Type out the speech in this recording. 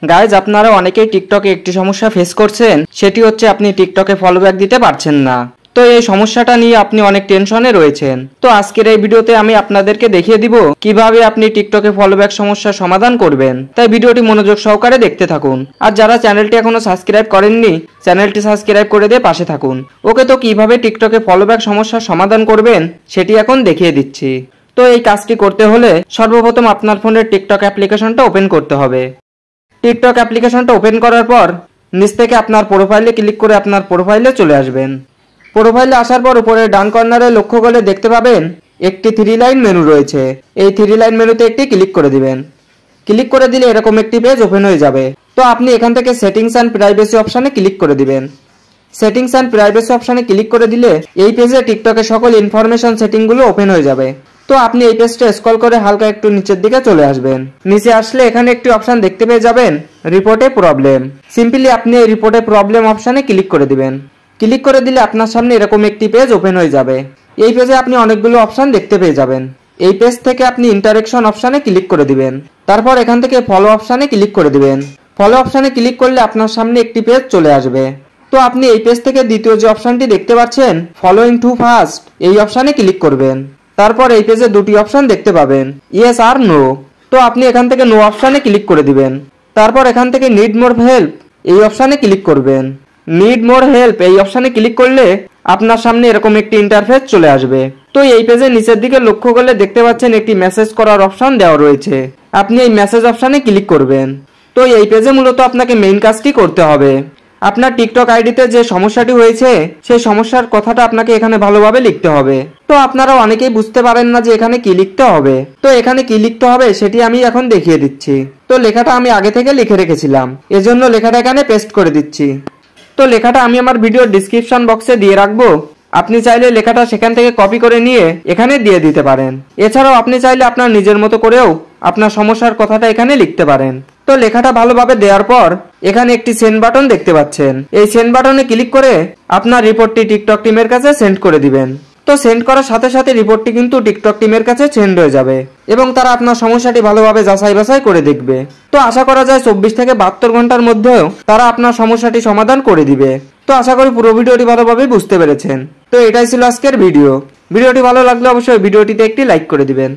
Guys আপনারা অনেকেই টিকটকে একটি সমস্যা ফেস করছেন, সেটি হচ্ছে আপনি টিকটকে ফলো ব্যাক দিতে পারছেন না। তো এই সমস্যাটা নিয়ে আপনি অনেক টেনশনে রয়েছেন। তো আজকের এই ভিডিওতে আমি আপনাদেরকে দেখিয়ে দিব কিভাবে আপনি টিকটকে ফলো ব্যাক সমস্যার সমাধান করবেন। তাই ভিডিওটি মনোযোগ সহকারে দেখতে থাকুন। আর যারা চ্যানেলটি এখনো সাবস্ক্রাইব করেননি, চ্যানেলটি সাবস্ক্রাইব করে দিয়ে পাশে থাকুন। ওকে, তো কিভাবে টিকটকে ফলো ব্যাক সমস্যার সমাধান করবেন সেটি এখন দেখিয়ে দিচ্ছি। তো এই কাজটি করতে হলে সর্বপ্রথম আপনার ফোনের টিকটক অ্যাপ্লিকেশনটা ওপেন করতে হবে। টিকটক অ্যাপ্লিকেশনটা ওপেন করার পর নিচ থেকে আপনার প্রোফাইলে ক্লিক করে আপনার প্রোফাইলে চলে আসবেন। প্রোফাইলে আসার পর উপরে ডান কর্নারে লক্ষ্য করলে দেখতে পাবেন একটি 3 লাইন মেনু রয়েছে। এই 3 লাইন মেনুতে একটি ক্লিক করে দিবেন। ক্লিক করে দিলে এরকম একটি পেজ ওপেন হয়ে যাবে। তো আপনি এখান থেকে সেটিংস অ্যান্ড প্রাইভেসি অপশানে ক্লিক করে দিবেন। সেটিংস অ্যান্ড প্রাইভেসি অপশানে ক্লিক করে দিলে এই পেজে টিকটকের সকল ইনফরমেশন সেটিংগুলো ওপেন হয়ে যাবে। তো আপনি এই পেজটা স্ক্রল করে হালকা একটু নিচের দিকে চলে আসবেন। নিচে আসলে এখানে একটি অপশন দেখতে পেয়ে যাবেন রিপোর্টে প্রবলেম। সিম্পলি আপনি এই রিপোর্টে প্রবলেম অপশানে ক্লিক করে দিবেন। ক্লিক করে দিলে আপনার সামনে এরকম একটি পেজ ওপেন হয়ে যাবে। এই পেজে আপনি অনেকগুলো অপশন দেখতে পেয়ে যাবেন। এই পেজ থেকে আপনি ইন্টারেকশন অপশানে ক্লিক করে দিবেন। তারপর এখান থেকে ফলো অপশানে ক্লিক করে দিবেন। ফলো অপশানে ক্লিক করলে আপনার সামনে একটি পেজ চলে আসবে। তো আপনি এই পেজ থেকে দ্বিতীয় যে অপশনটি দেখতে পাচ্ছেন ফলোইং টু ফাস্ট, এই অপশানে ক্লিক করবেন। তারপর এই পেজে দুটি অপশন দেখতে পাবেন, ইয়েস আর নো। তো আপনি এখান থেকে নো অপশানে ক্লিক করে দিবেন। তারপর এখান থেকে নিড মোর হেল্প, এই অপশানে ক্লিক করবেন। নিড মোর হেল্প এই অপশানে ক্লিক করলে আপনার সামনে এরকম একটি ইন্টারফেস চলে আসবে। তো এই পেজের নিচের দিকে লক্ষ্য করলে দেখতে পাচ্ছেন একটি মেসেজ করার অপশন দেওয়া রয়েছে। আপনি এই মেসেজ অপশানে ক্লিক করবেন। তো এই পেজে মূলত আপনাকে মেইন কাজটি করতে হবে। আপনার টিকটক আইডিতে যে সমস্যাটি হয়েছে সেই সমস্যার কথাটা আপনাকে এখানে ভালোভাবে লিখতে হবে। তো আপনারা অনেকেই বুঝতে পারেন না যে এখানে কি লিখতে হবে। তো এখানে কি লিখতে হবে সেটি আমি এখন দেখিয়ে দিচ্ছি। তো লেখাটা আমি আগে থেকে লিখে রেখেছিলাম, এজন্য লেখাটা এখানে পেস্ট করে দিচ্ছি। তো লেখাটা আমি আমার ভিডিওর ডিসক্রিপশন বক্সে দিয়ে রাখবো। আপনি চাইলে লেখাটা সেখান থেকে কপি করে নিয়ে এখানে দিয়ে দিতে পারেন। এছাড়াও আপনি চাইলে আপনার নিজের মতো করেও আপনার সমস্যার কথাটা এখানে লিখতে পারেন। তো লেখাটা ভালোভাবে দেওয়ার পর এখানে একটি সেন্ড বাটন দেখতে পাচ্ছেন। এই সেন্ড বাটনে ক্লিক করে আপনার রিপোর্টটি টিকটক টিমের কাছে সেন্ড করে দিবেন। তো সেন্ড করার সাথে সাথে রিপোর্টটি কিন্তু টিকটক টিমের কাছে সেন্ড হয়ে যাবে এবং তারা আপনার সমস্যাটি ভালোভাবে যাচাই বাছাই করে দেখবে। তো আশা করা যায় 24 থেকে 72 ঘন্টার মধ্যেও তারা আপনার সমস্যাটি সমাধান করে দিবে। তো আশা করি পুরো ভিডিওটি ভালোভাবে বুঝতে পেরেছেন। তো এটাই ছিল আজকের ভিডিও। ভিডিওটি ভালো লাগলে অবশ্যই ভিডিওটিতে একটি লাইক করে দিবেন।